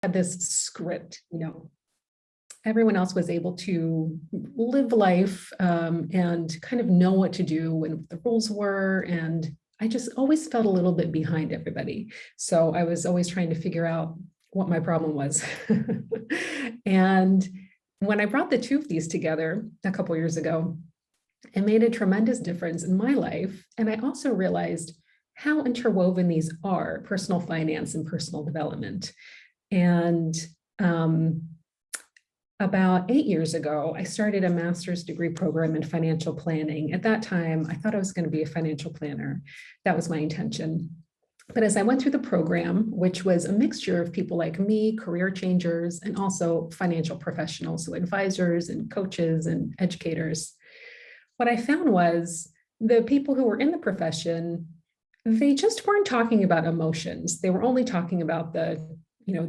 had this script, everyone else was able to live life and kind of know what to do and what the rules were. And I just always felt a little bit behind everybody. So I was always trying to figure out what my problem was. And when I brought the two of these together a couple years ago, it made a tremendous difference in my life. And I also realized how interwoven these are, personal finance and personal development. And about 8 years ago, I started a master's degree program in financial planning. At that time, I thought I was going to be a financial planner. That was my intention. But as I went through the program, which was a mixture of people like me, career changers, and also financial professionals, so advisors and coaches and educators, what I found was the people who were in the profession, they just weren't talking about emotions. They were only talking about the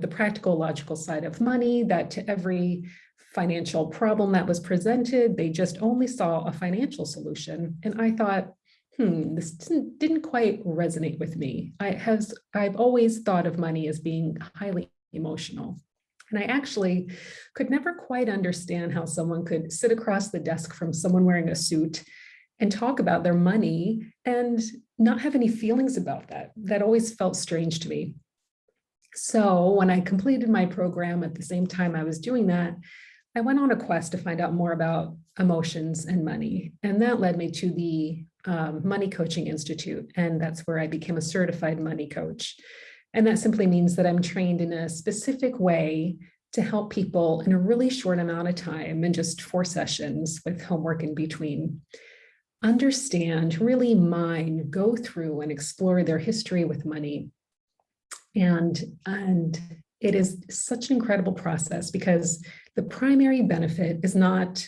practical, logical side of money, that to every financial problem that was presented, they just only saw a financial solution. And I thought, this didn't quite resonate with me. I've always thought of money as being highly emotional. And I actually could never quite understand how someone could sit across the desk from someone wearing a suit and talk about their money and not have any feelings about that. That always felt strange to me. So when I completed my program at the same time I was doing that, I went on a quest to find out more about emotions and money. And that led me to the Money Coaching Institute. And that's where I became a certified money coach. And that simply means that I'm trained in a specific way to help people in a really short amount of time, in just 4 sessions with homework in between, understand, really mine, go through and explore their history with money. And it is such an incredible process because the primary benefit is not,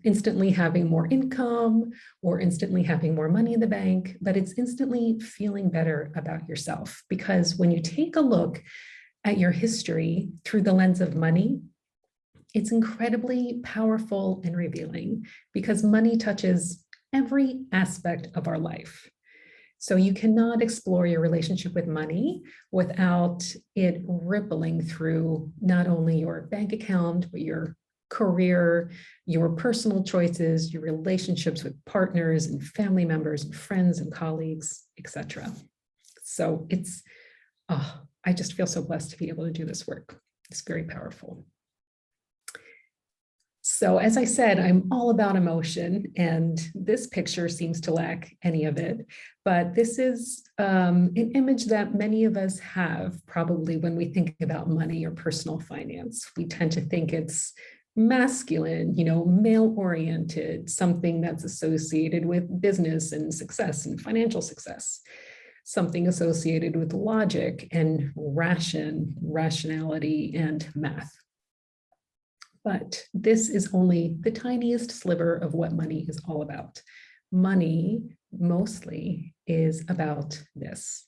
instantly having more income or instantly having more money in the bank, but it's instantly feeling better about yourself. Because when you take a look at your history through the lens of money, it's incredibly powerful and revealing because money touches every aspect of our life. So you cannot explore your relationship with money without it rippling through not only your bank account, but your career, your personal choices, your relationships with partners and family members and friends and colleagues, etc. So I just feel so blessed to be able to do this work. It's very powerful. So as I said, I'm all about emotion, and this picture seems to lack any of it. But this is an image that many of us have probably when we think about money or personal finance. We tend to think it's masculine, male-oriented, something that's associated with business and success and financial success, something associated with logic and rationality and math. But this is only the tiniest sliver of what money is all about. Money mostly is about this.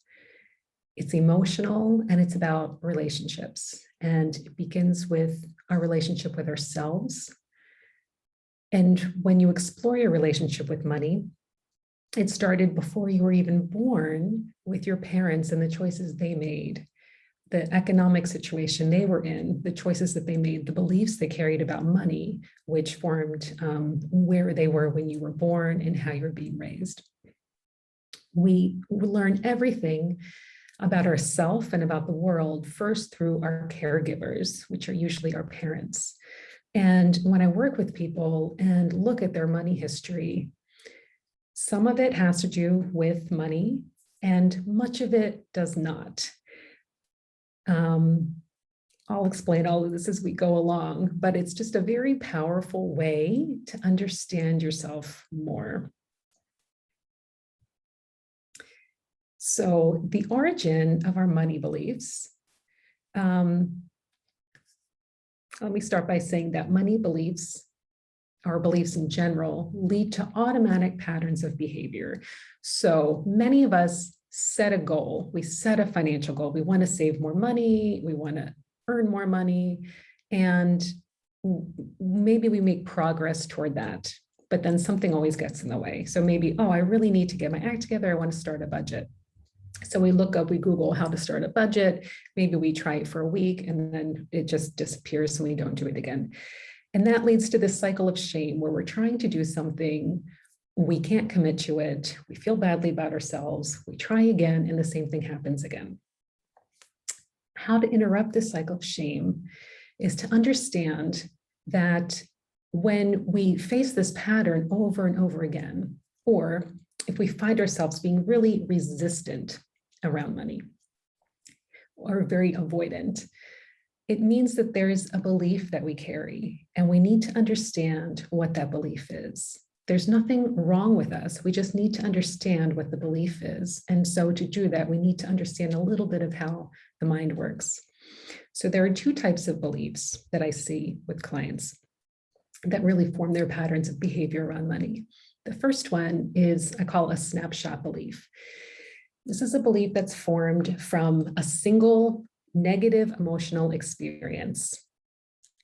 It's emotional and it's about relationships. And it begins with our relationship with ourselves. And when you explore your relationship with money, it started before you were even born with your parents and the choices they made, the economic situation they were in, the choices that they made, the beliefs they carried about money, which formed where they were when you were born and how you're being raised. We learn everything about ourselves and about the world first through our caregivers, which are usually our parents. And when I work with people and look at their money history, some of it has to do with money and much of it does not. I'll explain all of this as we go along, but it's just a very powerful way to understand yourself more. So the origin of our money beliefs, let me start by saying that money beliefs, our beliefs in general, lead to automatic patterns of behavior. So many of us set a goal. We set a financial goal. We want to save more money. We want to earn more money. And maybe we make progress toward that, but then something always gets in the way. So maybe, I really need to get my act together. I want to start a budget. So we look up, we Google how to start a budget. Maybe we try it for a week and then it just disappears and we don't do it again. And that leads to this cycle of shame where we're trying to do something, we can't commit to it, we feel badly about ourselves, we try again, and the same thing happens again. How to interrupt this cycle of shame is to understand that when we face this pattern over and over again, or if we find ourselves being really resistant around money or very avoidant, it means that there is a belief that we carry, and we need to understand what that belief is. There's nothing wrong with us. We just need to understand what the belief is. And so to do that, we need to understand a little bit of how the mind works. So there are two types of beliefs that I see with clients that really form their patterns of behavior around money. The first one is, I call a snapshot belief. This is a belief that's formed from a single negative emotional experience.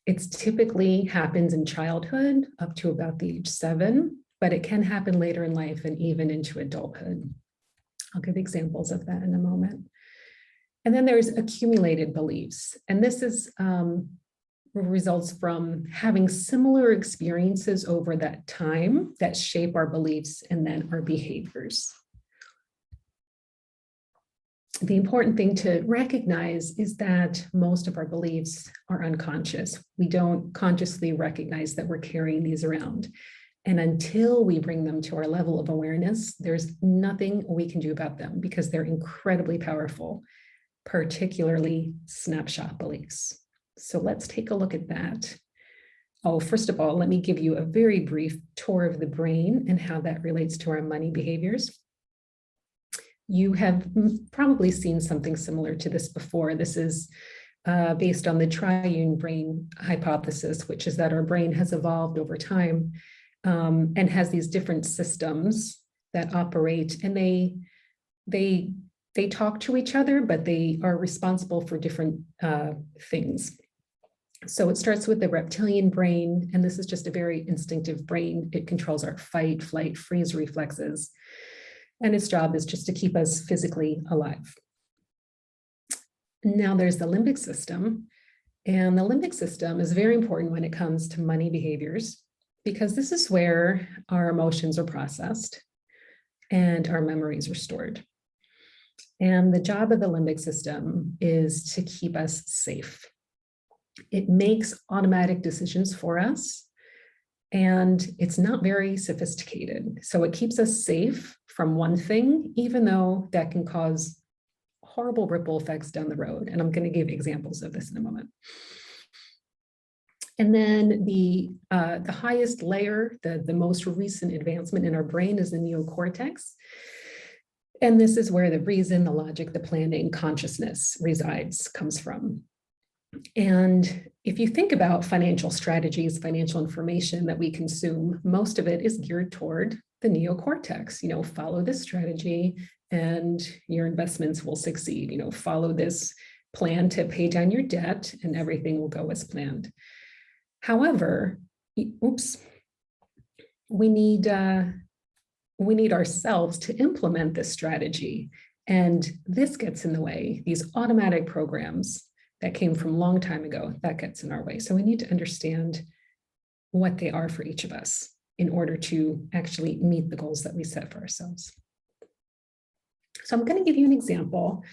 It typically happens in childhood up to about the age 7, but it can happen later in life and even into adulthood. I'll give examples of that in a moment. And then there's accumulated beliefs. And this is results from having similar experiences over that time that shape our beliefs and then our behaviors. The important thing to recognize is that most of our beliefs are unconscious. We don't consciously recognize that we're carrying these around. And until we bring them to our level of awareness, there's nothing we can do about them because they're incredibly powerful, particularly snapshot beliefs. So let's take a look at that. Oh, first of all, let me give you a very brief tour of the brain and how that relates to our money behaviors. You have probably seen something similar to this before. This is based on the triune brain hypothesis, which is that our brain has evolved over time and has these different systems that operate, and they talk to each other, but they are responsible for different things. So it starts with the reptilian brain, and this is just a very instinctive brain. It controls our fight, flight, freeze reflexes. And its job is just to keep us physically alive. Now there's the limbic system. And the limbic system is very important when it comes to money behaviors, because this is where our emotions are processed and our memories are stored. And the job of the limbic system is to keep us safe. It makes automatic decisions for us, and it's not very sophisticated. So it keeps us safe from one thing, even though that can cause horrible ripple effects down the road. And I'm going to give examples of this in a moment. And then the highest layer, the most recent advancement in our brain is the neocortex. And this is where the reason, the logic, the planning, consciousness resides, comes from. And if you think about financial strategies, financial information that we consume, most of it is geared toward the neocortex. You know, follow this strategy and your investments will succeed. You know, follow this plan to pay down your debt and everything will go as planned. However, we need ourselves to implement this strategy. And this gets in the way. These automatic programs that came from a long time ago, that gets in our way. So we need to understand what they are for each of us in order to actually meet the goals that we set for ourselves. So I'm going to give you an example,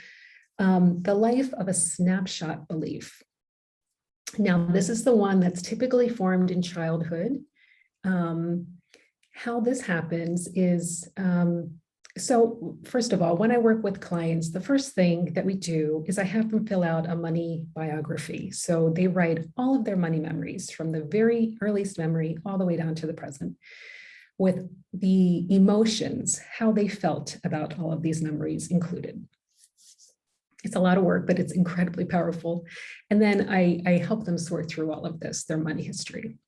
the life of a snapshot belief. Now, this is the one that's typically formed in childhood. How this happens is, so first of all, when I work with clients, the first thing that we do is I have them fill out a money biography. So they write all of their money memories from the very earliest memory all the way down to the present, with the emotions, how they felt about all of these memories included. It's a lot of work, but it's incredibly powerful. And then I help them sort through all of this, their money history.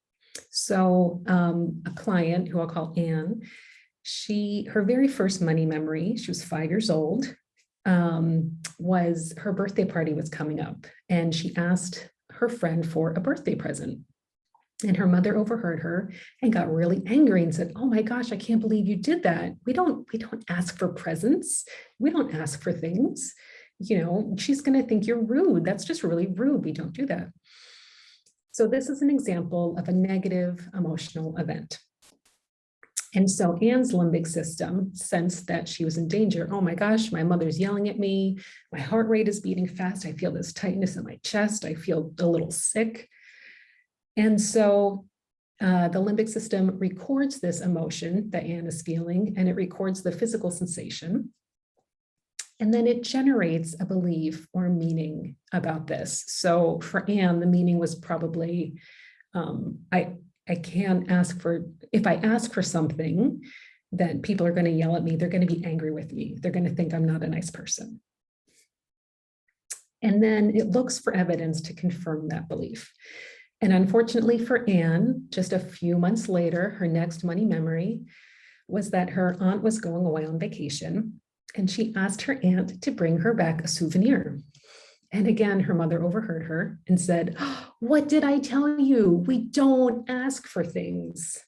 So a client who I'll call Anne, her very first money memory, she was 5 years old, was her birthday party was coming up, and she asked her friend for a birthday present. And her mother overheard her and got really angry and said, "Oh my gosh, I can't believe you did that. We don't ask for presents. We don't ask for things. She's going to think you're rude. That's just really rude. We don't do that." So this is an example of a negative emotional event. And so Anne's limbic system sensed that she was in danger. "Oh my gosh, my mother's yelling at me. My heart rate is beating fast. I feel this tightness in my chest. I feel a little sick." And so the limbic system records this emotion that Anne is feeling, and it records the physical sensation. And then it generates a belief or meaning about this. So for Anne, the meaning was probably, I can't ask for, if I ask for something, then people are going to yell at me. They're going to be angry with me. They're going to think I'm not a nice person. And then it looks for evidence to confirm that belief. And unfortunately for Anne, just a few months later, her next money memory was that her aunt was going away on vacation, and she asked her aunt to bring her back a souvenir. And again, her mother overheard her and said, "What did I tell you? We don't ask for things."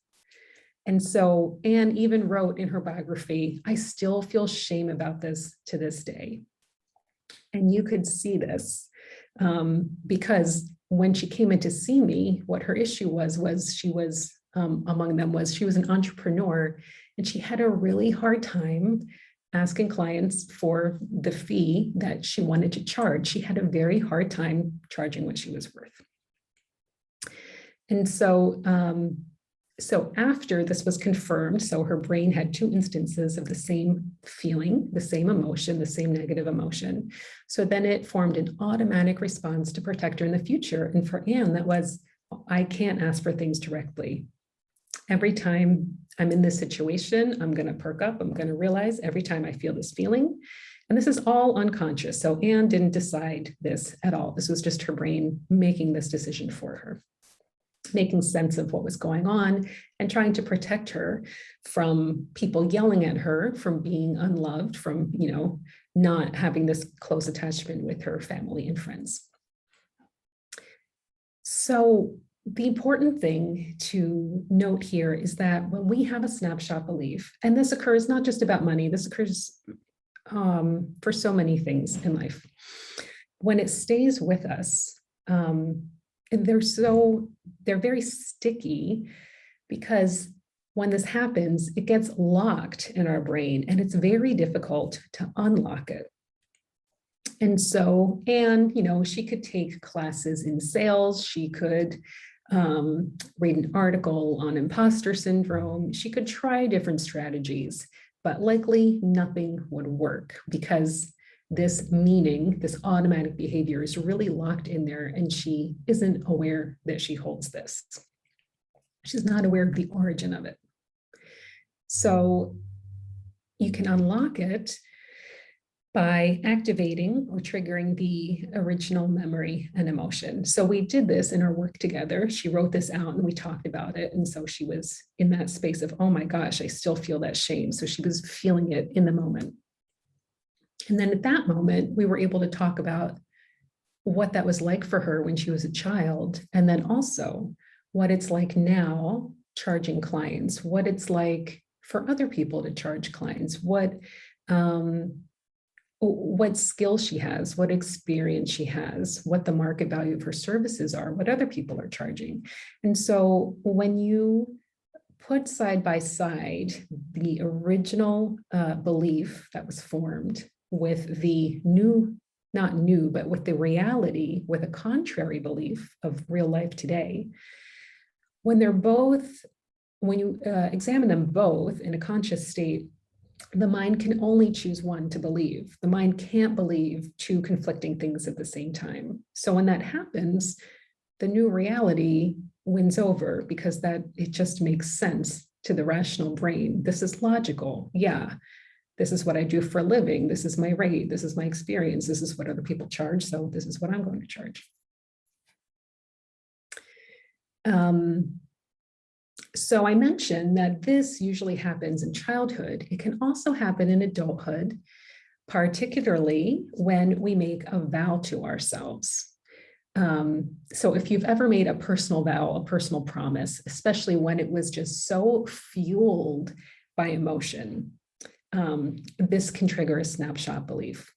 And so Anne even wrote in her biography, "I still feel shame about this to this day." And you could see this because when she came in to see me, what her issue was she was, among them was she was an entrepreneur, and she had a really hard time asking clients for the fee that she wanted to charge. She had a very hard time charging what she was worth. And so, so after this was confirmed, so her brain had two instances of the same feeling, the same emotion, the same negative emotion. So then it formed an automatic response to protect her in the future. And for Anne, that was, "I can't ask for things directly. Every time I'm in this situation, I'm going to perk up. I'm going to realize every time I feel this feeling." And this is all unconscious. So Anne didn't decide this at all. This was just her brain making this decision for her, making sense of what was going on and trying to protect her from people yelling at her, from being unloved, from, not having this close attachment with her family and friends. So the important thing to note here is that when we have a snapshot belief, and this occurs not just about money, this occurs for so many things in life, when it stays with us, they're very sticky, because when this happens, it gets locked in our brain and it's very difficult to unlock it. And so, Anne, she could take classes in sales. She could read an article on imposter syndrome. She could try different strategies, but likely nothing would work, because this meaning, this automatic behavior is really locked in there, and she isn't aware that she holds this. She's not aware of the origin of it. So you can unlock it by activating or triggering the original memory and emotion. So we did this in our work together. She wrote this out and we talked about it. And so she was in that space of, "Oh my gosh, I still feel that shame." So she was feeling it in the moment. And then at that moment, we were able to talk about what that was like for her when she was a child, and then also what it's like now charging clients, what it's like for other people to charge clients, what skills she has, what experience she has, what the market value of her services are, what other people are charging. And so when you put side by side the original belief that was formed with the new, not new, but with the reality, with a contrary belief of real life today, when you examine them both in a conscious state, the mind can only choose one to believe. The mind can't believe two conflicting things at the same time. So when that happens, the new reality wins over, because it just makes sense to the rational brain. This is logical. Yeah, this is what I do for a living. This is my rate. This is my experience. This is what other people charge. So this is what I'm going to charge. So I mentioned that this usually happens in childhood. It can also happen in adulthood, particularly when we make a vow to ourselves. So if you've ever made a personal vow, a personal promise, especially when it was just so fueled by emotion, this can trigger a snapshot belief.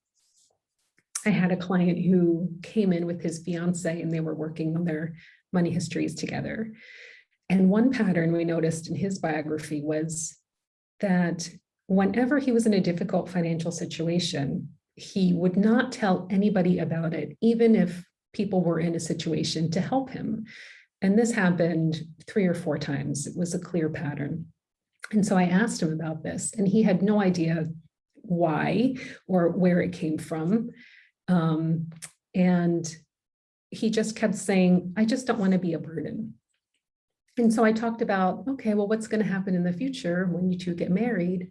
I had a client who came in with his fiance and they were working on their money histories together. And one pattern we noticed in his biography was that whenever he was in a difficult financial situation, he would not tell anybody about it, even if people were in a situation to help him. And this happened 3 or 4 times. It was a clear pattern. And so I asked him about this, and he had no idea why or where it came from. And he just kept saying, I just don't want to be a burden. And so I talked about, okay, well, what's going to happen in the future when you two get married?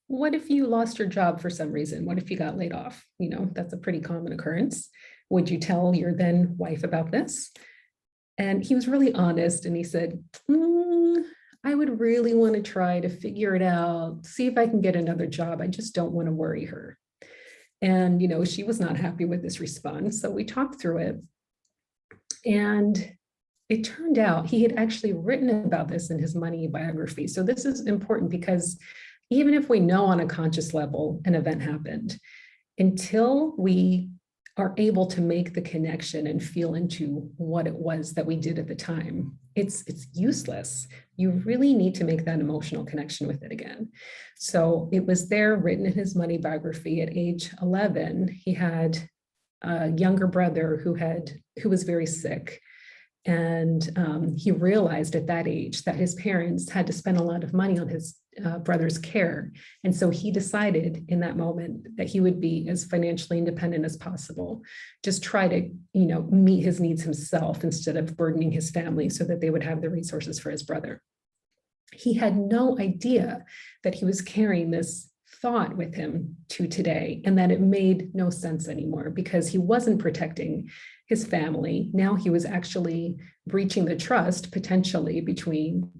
What if you lost your job for some reason? What if you got laid off? You know, that's a pretty common occurrence. Would you tell your then wife about this? And he was really honest. And he said, I would really want to try to figure it out, see if I can get another job. I just don't want to worry her. And, you know, she was not happy with this response. So we talked through it. And it turned out he had actually written about this in his money biography. So this is important because even if we know on a conscious level an event happened, until we are able to make the connection and feel into what it was that we did at the time, it's useless. You really need to make that emotional connection with it again. So it was there written in his money biography. At age 11, he had a younger brother who was very sick. And he realized at that age that his parents had to spend a lot of money on his brother's care. And so he decided in that moment that he would be as financially independent as possible, just try to, you know, meet his needs himself instead of burdening his family so that they would have the resources for his brother. He had no idea that he was carrying this thought with him to today, and that it made no sense anymore because he wasn't protecting his family. Now he was actually breaching the trust potentially between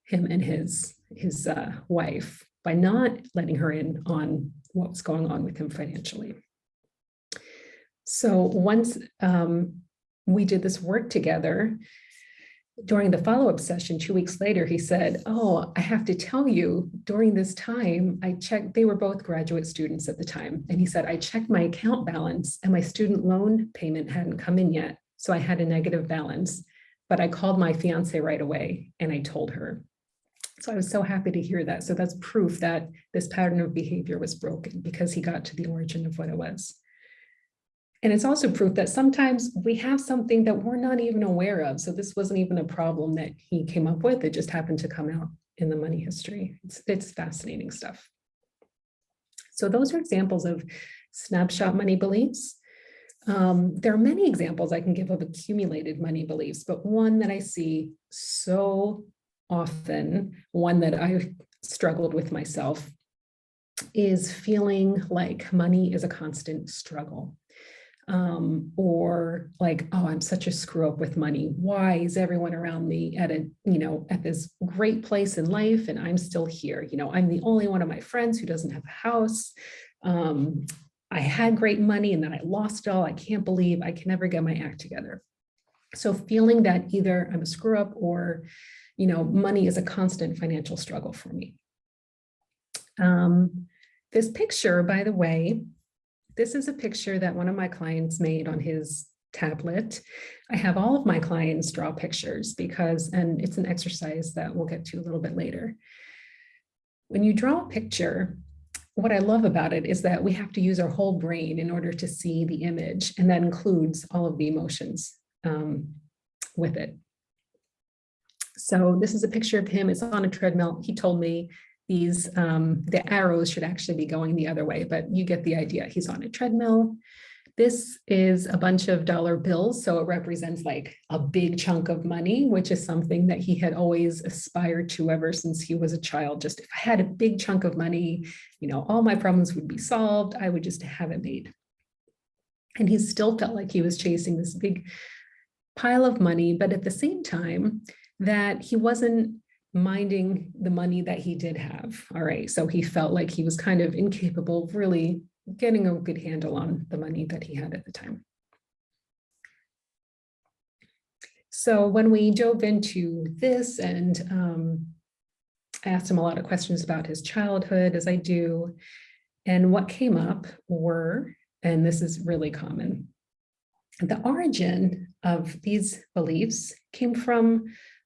him and his wife by not letting her in on what was going on with him financially. So once we did this work together, during the follow-up session 2 weeks later, he said, oh, I have to tell you, during this time, I checked, they were both graduate students at the time. And he said, I checked my account balance and my student loan payment hadn't come in yet. So I had a negative balance, but I called my fiance right away and I told her. So I was so happy to hear that. So that's proof that this pattern of behavior was broken because he got to the origin of what it was. And it's also proof that sometimes we have something that we're not even aware of. So this wasn't even a problem that he came up with. It just happened to come out in the money history. It's fascinating stuff. So those are examples of snapshot money beliefs. There are many examples I can give of accumulated money beliefs, but one that I see so often, one that I've struggled with myself, is feeling like money is a constant struggle. Or like, oh, I'm such a screw up with money. Why is everyone around me at at this great place in life and I'm still here? You know, I'm the only one of my friends who doesn't have a house. I had great money and then I lost it all. I can't believe I can never get my act together. So feeling that either I'm a screw up or, you know, money is a constant financial struggle for me. This picture, by the way, this is a picture that one of my clients made on his tablet. I have all of my clients draw pictures and it's an exercise that we'll get to a little bit later. When you draw a picture, what I love about it is that we have to use our whole brain in order to see the image, and that includes all of the emotions with it. So this is a picture of him. It's on a treadmill. He told me the arrows should actually be going the other way, but you get the idea. He's on a treadmill. This is a bunch of dollar bills. So it represents like a big chunk of money, which is something that he had always aspired to ever since he was a child. Just if I had a big chunk of money, you know, all my problems would be solved. I would just have it made. And he still felt like he was chasing this big pile of money, but at the same time that he wasn't minding the money that he did have. All right. So he felt like he was kind of incapable of really getting a good handle on the money that he had at the time. So when we dove into this, and I asked him a lot of questions about his childhood, as I do, and what came up were, and this is really common, the origin of these beliefs came from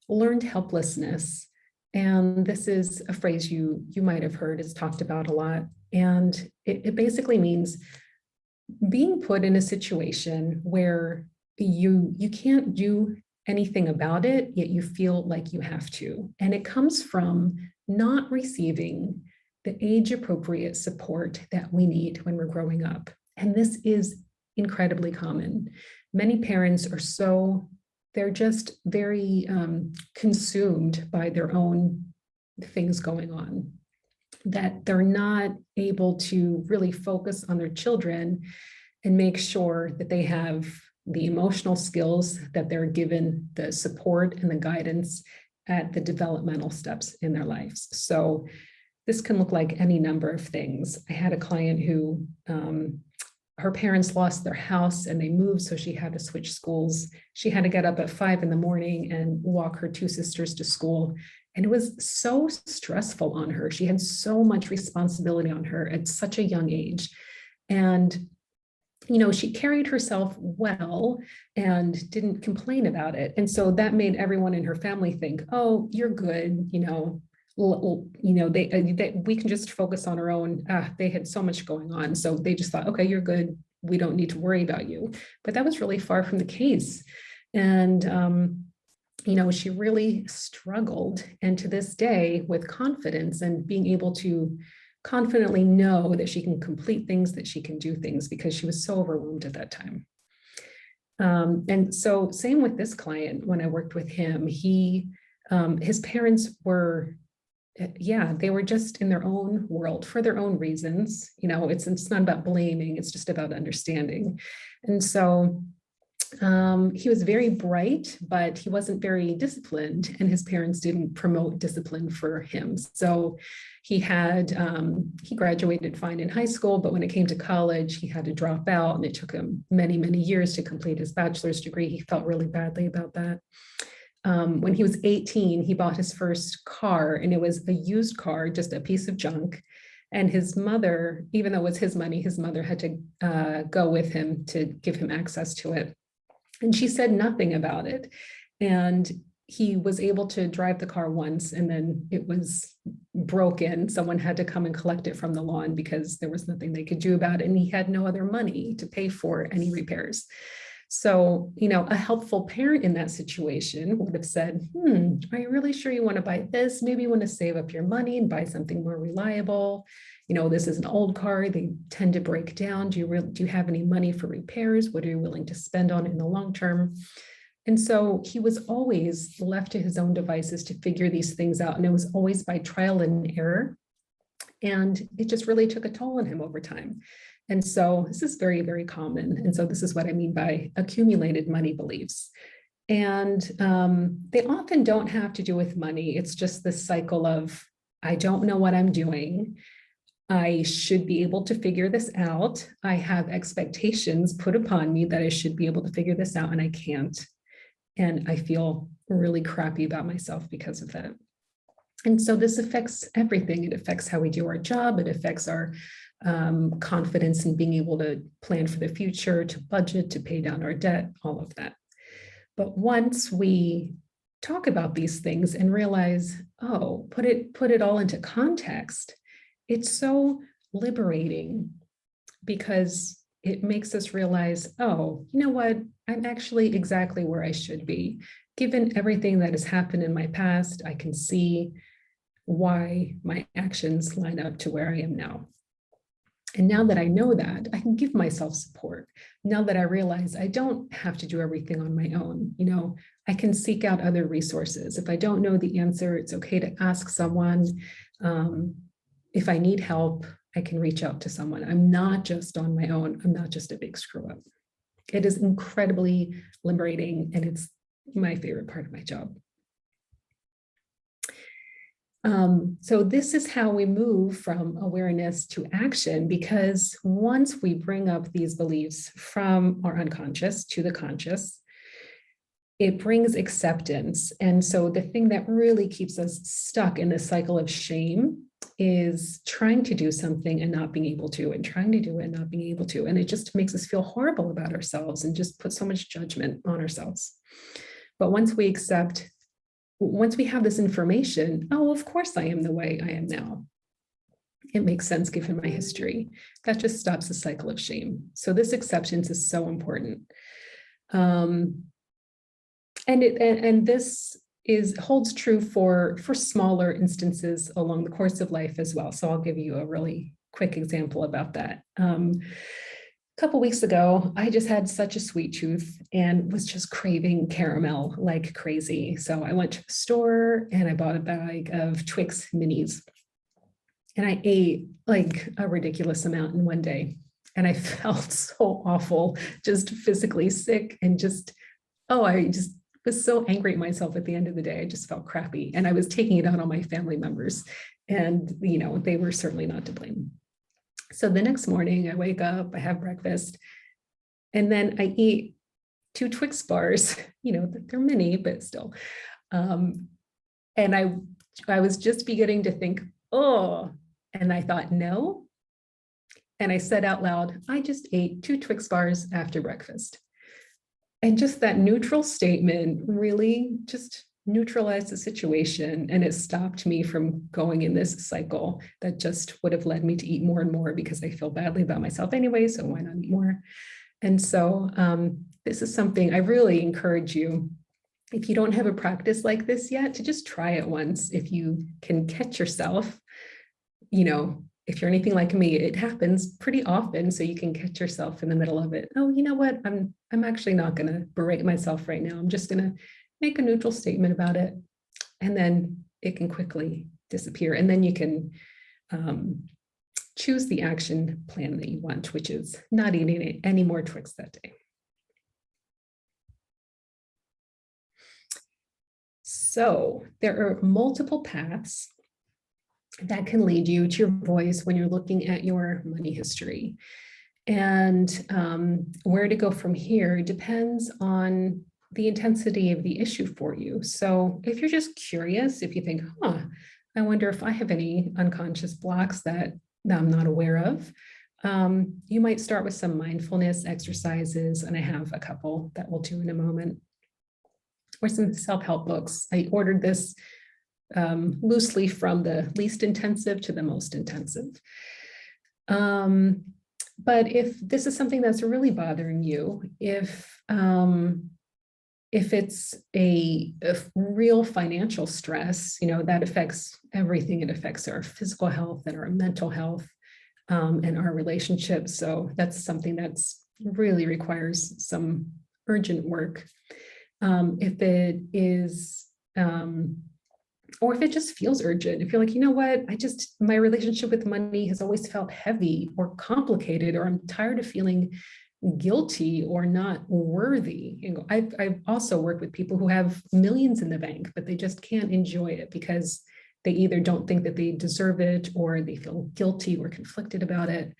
learned helplessness. And this is a phrase you might have heard, it's talked about a lot. And it basically means being put in a situation where you can't do anything about it, yet you feel like you have to. And it comes from not receiving the age-appropriate support that we need when we're growing up. And this is incredibly common. Many parents are they're just very consumed by their own things going on, that they're not able to really focus on their children and make sure that they have the emotional skills, that they're given the support and the guidance at the developmental steps in their lives. So this can look like any number of things. I had a client who her parents lost their house and they moved, so she had to switch schools. She had to get up at 5 in the morning and walk her 2 sisters to school. And it was so stressful on her. She had so much responsibility on her at such a young age. And, she carried herself well and didn't complain about it. And so that made everyone in her family think, oh, you're good, we can just focus on our own. They had so much going on. So they just thought, okay, you're good. We don't need to worry about you. But that was really far from the case. And, she really struggled. And to this day, with confidence and being able to confidently know that she can complete things, that she can do things, because she was so overwhelmed at that time. And so same with this client, when I worked with him, his parents were, they were just in their own world for their own reasons. It's not about blaming, it's just about understanding. And so he was very bright, but he wasn't very disciplined, and his parents didn't promote discipline for him. So he graduated fine in high school, but when it came to college, he had to drop out, and it took him many, many years to complete his bachelor's degree. He felt really badly about that. When he was 18, he bought his first car, and it was a used car, just a piece of junk. And his mother, even though it was his money, his mother had to go with him to give him access to it. And she said nothing about it. And he was able to drive the car once, and then it was broken. Someone had to come and collect it from the lawn because there was nothing they could do about it. And he had no other money to pay for any repairs. So, a helpful parent in that situation would have said, are you really sure you want to buy this? Maybe you want to save up your money and buy something more reliable. This is an old car. They tend to break down. Do you have any money for repairs? What are you willing to spend on it in the long term? And so he was always left to his own devices to figure these things out. And it was always by trial and error. And it just really took a toll on him over time. And so this is very, very common. And so this is what I mean by accumulated money beliefs. And they often don't have to do with money. It's just this cycle of, I don't know what I'm doing. I should be able to figure this out. I have expectations put upon me that I should be able to figure this out, and I can't. And I feel really crappy about myself because of that. And so this affects everything. It affects how we do our job. It affects our confidence in being able to plan for the future, to budget, to pay down our debt, all of that. But once we talk about these things and realize, put it all into context, it's so liberating, because it makes us realize, you know what, I'm actually exactly where I should be. Given everything that has happened in my past, I can see why my actions line up to where I am now. And now that I know that, I can give myself support. Now that I realize I don't have to do everything on my own, I can seek out other resources. If I don't know the answer, it's okay to ask someone. If I need help, I can reach out to someone. I'm not just on my own. I'm not just a big screw up. It is incredibly liberating, and it's my favorite part of my job. So this is how we move from awareness to action, because once we bring up these beliefs from our unconscious to the conscious, it brings acceptance. And so the thing that really keeps us stuck in this cycle of shame is trying to do something and not being able to, and trying to do it and not being able to. And it just makes us feel horrible about ourselves and just put so much judgment on ourselves. But once we have this information, oh, of course I am the way I am now. It makes sense given my history. That just stops the cycle of shame. So this acceptance is so important. And this holds true for smaller instances along the course of life as well. So I'll give you a really quick example about that. A couple weeks ago, I just had such a sweet tooth and was just craving caramel like crazy. So I went to the store and I bought a bag of Twix minis. And I ate like a ridiculous amount in one day. And I felt so awful, just physically sick, and I just was so angry at myself at the end of the day. I just felt crappy. And I was taking it out on my family members. And, they were certainly not to blame. So the next morning I wake up, I have breakfast, and then I eat 2 Twix bars, they're mini, but still. And I was just beginning to think, oh, and I thought, no. And I said out loud, I just ate 2 Twix bars after breakfast. And just that neutral statement really just neutralized the situation, and it stopped me from going in this cycle that just would have led me to eat more and more because I feel badly about myself anyway, so why not eat more? And so this is something I really encourage you, if you don't have a practice like this yet, to just try it once. If you can catch yourself, if you're anything like me, it happens pretty often. So you can catch yourself in the middle of it. Oh, you know what? I'm actually not going to berate myself right now. I'm just going to make a neutral statement about it. And then it can quickly disappear. And then you can choose the action plan that you want, which is not eating any more Twix that day. So there are multiple paths that can lead you to your voice when you're looking at your money history. And where to go from here depends on the intensity of the issue for you. So if you're just curious, if you think, I wonder if I have any unconscious blocks that I'm not aware of, you might start with some mindfulness exercises, and I have a couple that we'll do in a moment, or some self-help books. I ordered this loosely from the least intensive to the most intensive. But if this is something that's really bothering you, if it's a real financial stress, that affects everything. It affects our physical health and our mental health and our relationships. So that's something that's really requires some urgent work. If it is, or if it just feels urgent, if you're like, what, my relationship with money has always felt heavy or complicated, or I'm tired of feeling guilty or not worthy. I've also worked with people who have millions in the bank, but they just can't enjoy it because they either don't think that they deserve it, or they feel guilty or conflicted about it.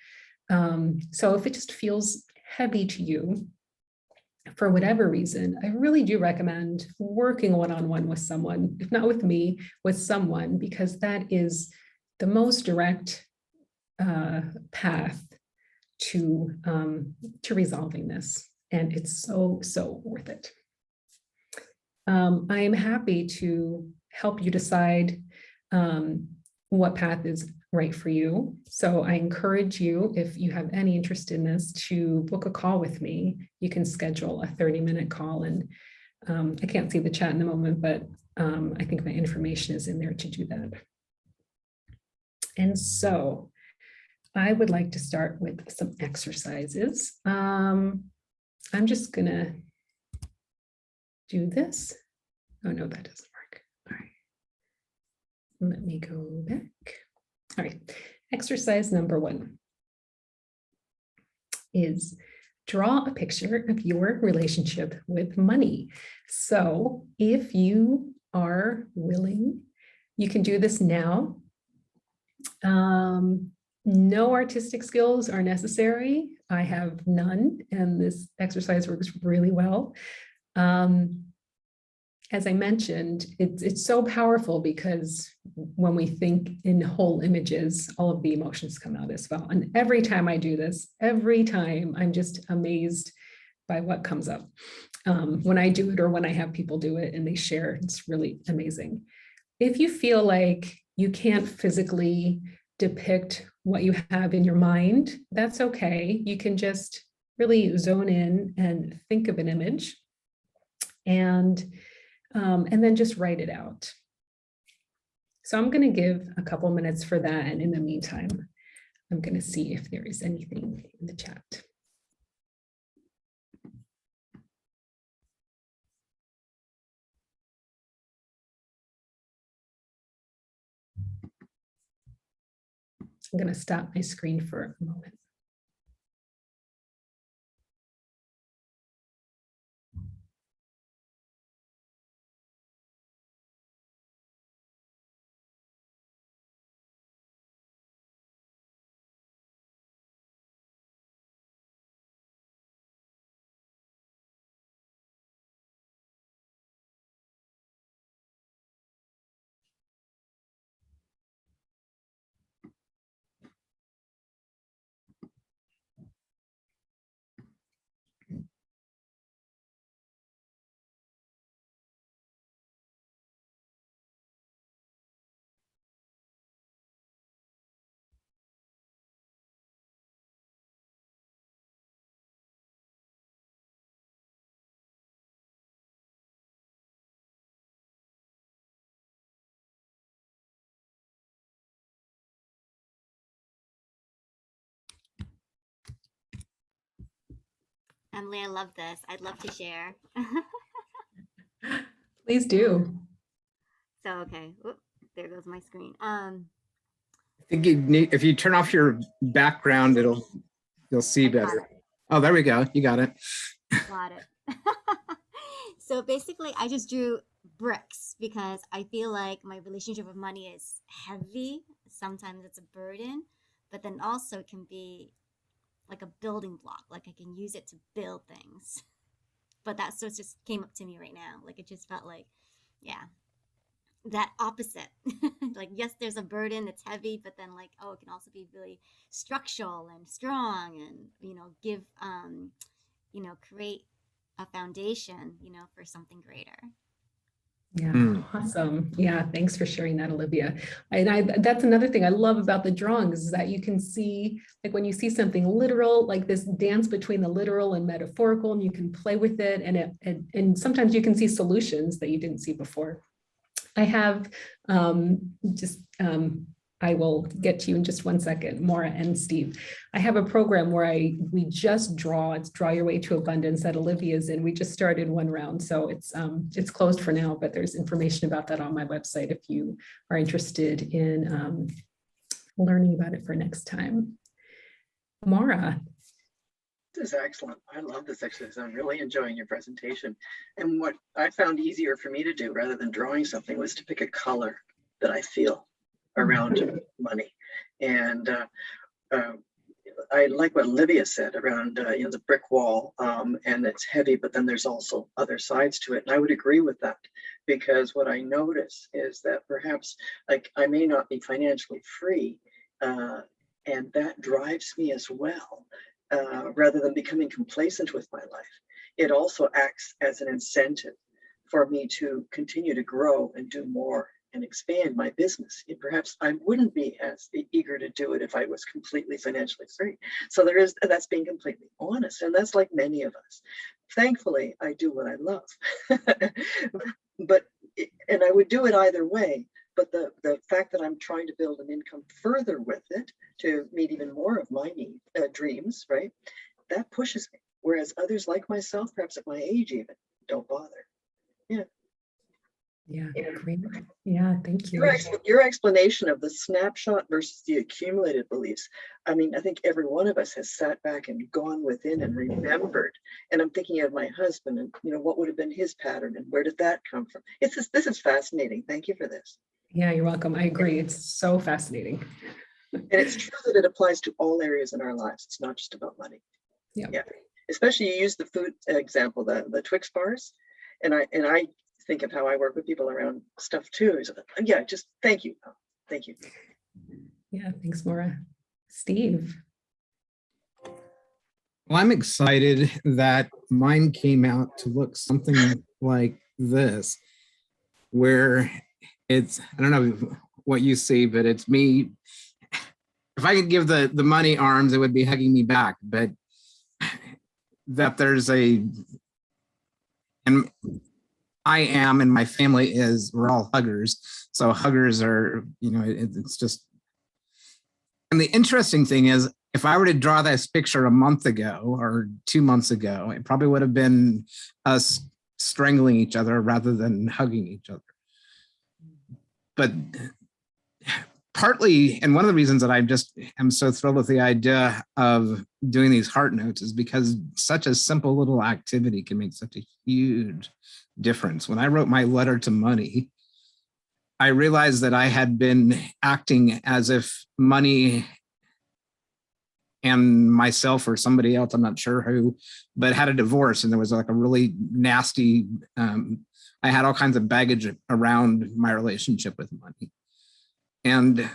So if it just feels heavy to you, for whatever reason, I really do recommend working one-on-one with someone, if not with me, with someone, because that is the most direct path to resolving this. And it's so, so worth it. I am happy to help you decide what path is right for you. So I encourage you, if you have any interest in this, to book a call with me. You can schedule a 30-minute call, and I can't see the chat in the moment, but I think my information is in there to do that. And so I would like to start with some exercises. I'm just gonna do this. Oh no, that doesn't work. All right. Let me go back. All right, exercise number 1 is draw a picture of your relationship with money. So if you are willing, you can do this now. No artistic skills are necessary. I have none, and this exercise works really well. as I mentioned, it's so powerful because when we think in whole images, all of the emotions come out as well. And every time I do this, every time I'm just amazed by what comes up. When I do it or when I have people do it and they share, it's really amazing. If you feel like you can't physically depict what you have in your mind, that's okay. You can just really zone in and think of an image and then just write it out. So I'm going to give a couple minutes for that. And in the meantime, I'm going to see if there is anything in the chat. I'm going to stop my screen for a moment. Emily, I love this. I'd love to share. Please do. So, okay. Oop, there goes my screen. I think you need, if you turn off your background, you'll see better. Oh, there we go. You got it. Got it. So basically, I just drew bricks because I feel like my relationship with money is heavy. Sometimes it's a burden, but then also it can be like a building block. Like I can use it to build things. But that sort of just came up to me right now. Like it just felt like, yeah, that opposite. Like, yes, there's a burden, it's heavy, but then like, oh, it can also be really structural and strong and, give, create a foundation, for something greater. Yeah, awesome. Yeah, thanks for sharing that, Olivia. And that's another thing I love about the drawings is that you can see, like when you see something literal, like this dance between the literal and metaphorical, and you can play with it, and sometimes you can see solutions that you didn't see before. I have I will get to you in just 1 second, Maura and Steve. I have a program where we just draw. It's Draw Your Way to Abundance that Olivia's in. We just started one round, so it's closed for now, but there's information about that on my website if you are interested in learning about it for next time. Maura. This is excellent. I love this exercise. I'm really enjoying your presentation. And what I found easier for me to do rather than drawing something was to pick a color that I feel around money. And I like what Olivia said around the brick wall, and it's heavy, but then there's also other sides to it. And I would agree with that, because what I notice is that perhaps like I may not be financially free, and that drives me as well. Rather than becoming complacent with my life, it also acts as an incentive for me to continue to grow and do more and expand my business. And perhaps I wouldn't be as eager to do it if I was completely financially free. So that's being completely honest. And that's like many of us. Thankfully, I do what I love. And I would do it either way. But the fact that I'm trying to build an income further with it to meet even more of my dreams, right? That pushes me. Whereas others like myself, perhaps at my age even, don't bother. Yeah. Yeah, great. Yeah, thank you. Your explanation of the snapshot versus the accumulated beliefs. I mean, I think every one of us has sat back and gone within and remembered. And I'm thinking of my husband and, what would have been his pattern and where did that come from? This is fascinating. Thank you for this. Yeah, you're welcome. I agree. It's so fascinating. And it's true that it applies to all areas in our lives. It's not just about money. Yeah. Especially you use the food example, the Twix bars. And I think of how I work with people around stuff too. So, yeah, just thank you. Thank you. Yeah, thanks, Maura. Steve. Well, I'm excited that mine came out to look something like this, where it's, I don't know what you see, but it's me. If I could give the money arms, it would be hugging me back, but that there's a, and I am, and my family is, we're all huggers. So huggers are, you know, it's just, and the interesting thing is, if I were to draw this picture a month ago or 2 months ago, it probably would have been us strangling each other rather than hugging each other. But partly, and one of the reasons that I just am so thrilled with the idea of doing these heart notes is because such a simple little activity can make such a huge difference. When I wrote my letter to money, I realized that I had been acting as if money and myself or somebody else, I'm not sure who, but had a divorce, and there was like a really nasty, I had all kinds of baggage around my relationship with money. And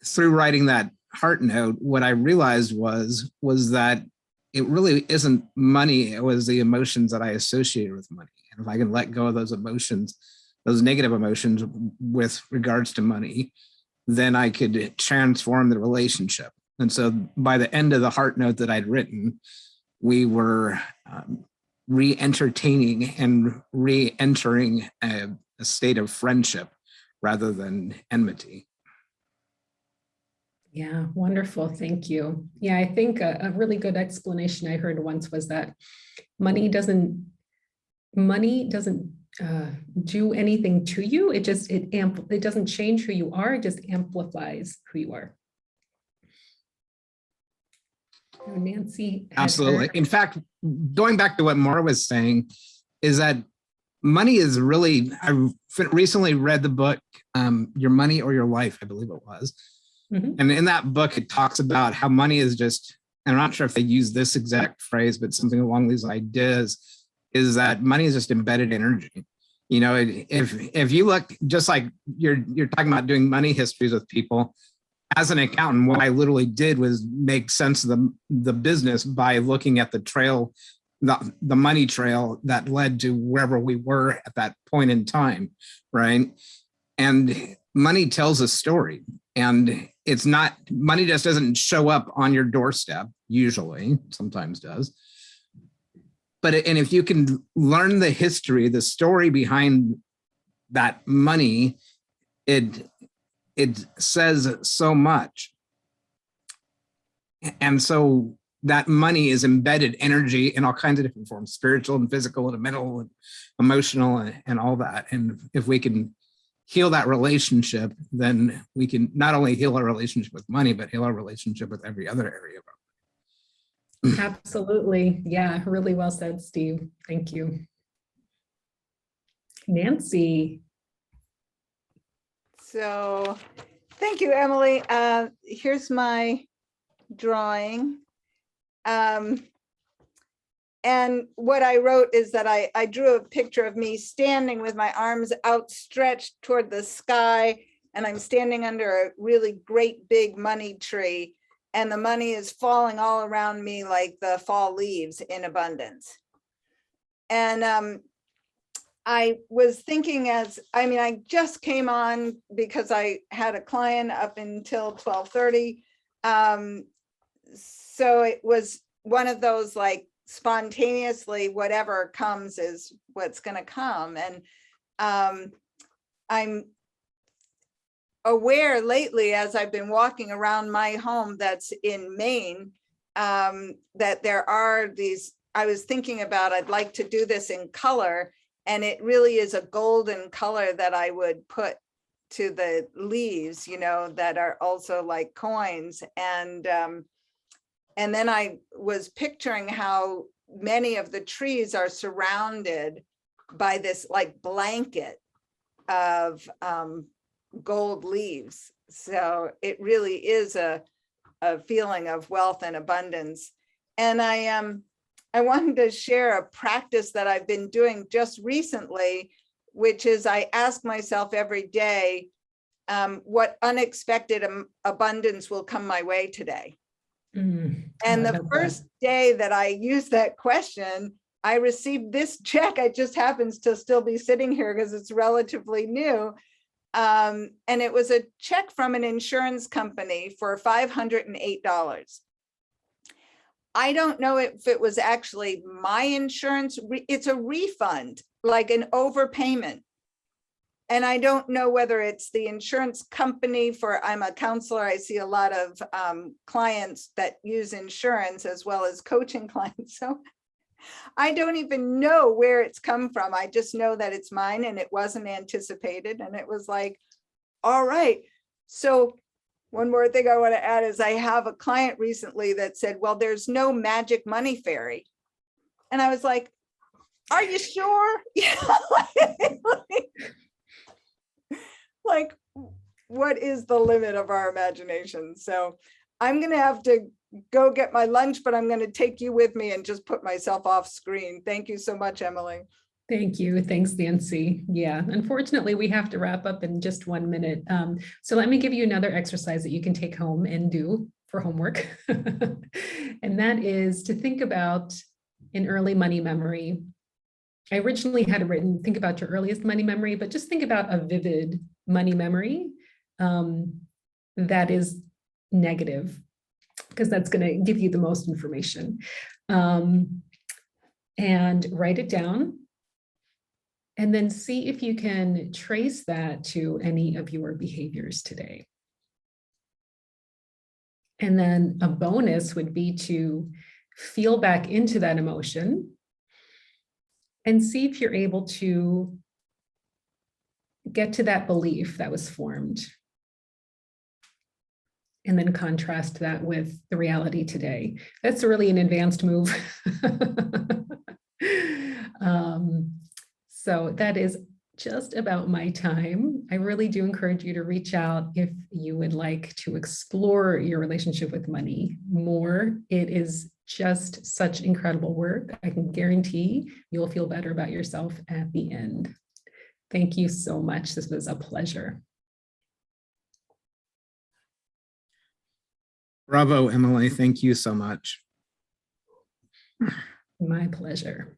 through writing that heart note, what I realized was that it really isn't money, it was the emotions that I associated with money. And if I can let go of those emotions, those negative emotions with regards to money, then I could transform the relationship. And so by the end of the heart note that I'd written, we were re-entertaining and re-entering a state of friendship rather than enmity. Yeah, wonderful. Thank you. Yeah, I think a really good explanation I heard once was that money doesn't do anything to you. It just, it doesn't change who you are. It just amplifies who you are. Nancy. Absolutely. In fact, going back to what Maura was saying, is that money is really, I recently read the book, Your Money or Your Life, I believe it was. Mm-hmm. And in that book, it talks about how money is just, and I'm not sure if they use this exact phrase, but something along these ideas, is that money is just embedded energy. You know, if you look, just like you're talking about doing money histories with people, as an accountant, what I literally did was make sense of the business by looking at the trail, the money trail that led to wherever we were at that point in time, right? And money tells a story, and it's not, money just doesn't show up on your doorstep, usually, sometimes does. But, and if you can learn the history, the story behind that money, it says so much. And so that money is embedded energy in all kinds of different forms, spiritual and physical and mental and emotional and all that. And if we can heal that relationship, then we can not only heal our relationship with money, but heal our relationship with every other area of our life. Absolutely. Yeah, really well said, Steve. Thank you. Nancy. So thank you, Emily. Here's my drawing. And what I wrote is that I drew a picture of me standing with my arms outstretched toward the sky, and I'm standing under a really great big money tree, and the money is falling all around me like the fall leaves in abundance. And I was thinking I just came on because I had a client up until 12:30. So it was one of those like spontaneously whatever comes is what's going to come. And I'm aware lately, as I've been walking around my home that's in Maine, that there are these, I was thinking about, I'd like to do this in color. And it really is a golden color that I would put to the leaves, you know, that are also like coins. And then I was picturing how many of the trees are surrounded by this like blanket of gold leaves. So it really is a feeling of wealth and abundance. And I wanted to share a practice that I've been doing just recently, which is I ask myself every day, what unexpected abundance will come my way today? Mm, And oh, I the love first day that I used that question, I received this check. It just happens to still be sitting here because it's relatively new. And it was a check from an insurance company for $508. I don't know if it was actually my insurance. It's a refund, like an overpayment. And I don't know whether it's the insurance company for, I'm a counselor, I see a lot of clients that use insurance as well as coaching clients. So I don't even know where it's come from. I just know that it's mine and it wasn't anticipated. And it was like, all right. So one more thing I want to add is I have a client recently that said, well, there's no magic money fairy. And I was like, are you sure? Like, what is the limit of our imagination? So I'm going to have to go get my lunch, but I'm going to take you with me and just put myself off screen. Thank you so much, Emily. Thank you. Thanks, Nancy. Yeah, unfortunately, we have to wrap up in just 1 minute. So let me give you another exercise that you can take home and do for homework. And that is to think about an early money memory. I originally had it written, think about your earliest money memory, but just think about a vivid money memory that is negative, because that's going to give you the most information. And write it down. And then see if you can trace that to any of your behaviors today. And then a bonus would be to feel back into that emotion and see if you're able to get to that belief that was formed. And then contrast that with the reality today. That's really an advanced move. So that is just about my time. I really do encourage you to reach out if you would like to explore your relationship with money more. It is just such incredible work. I can guarantee you'll feel better about yourself at the end. Thank you so much. This was a pleasure. Bravo, Emily. Thank you so much. My pleasure.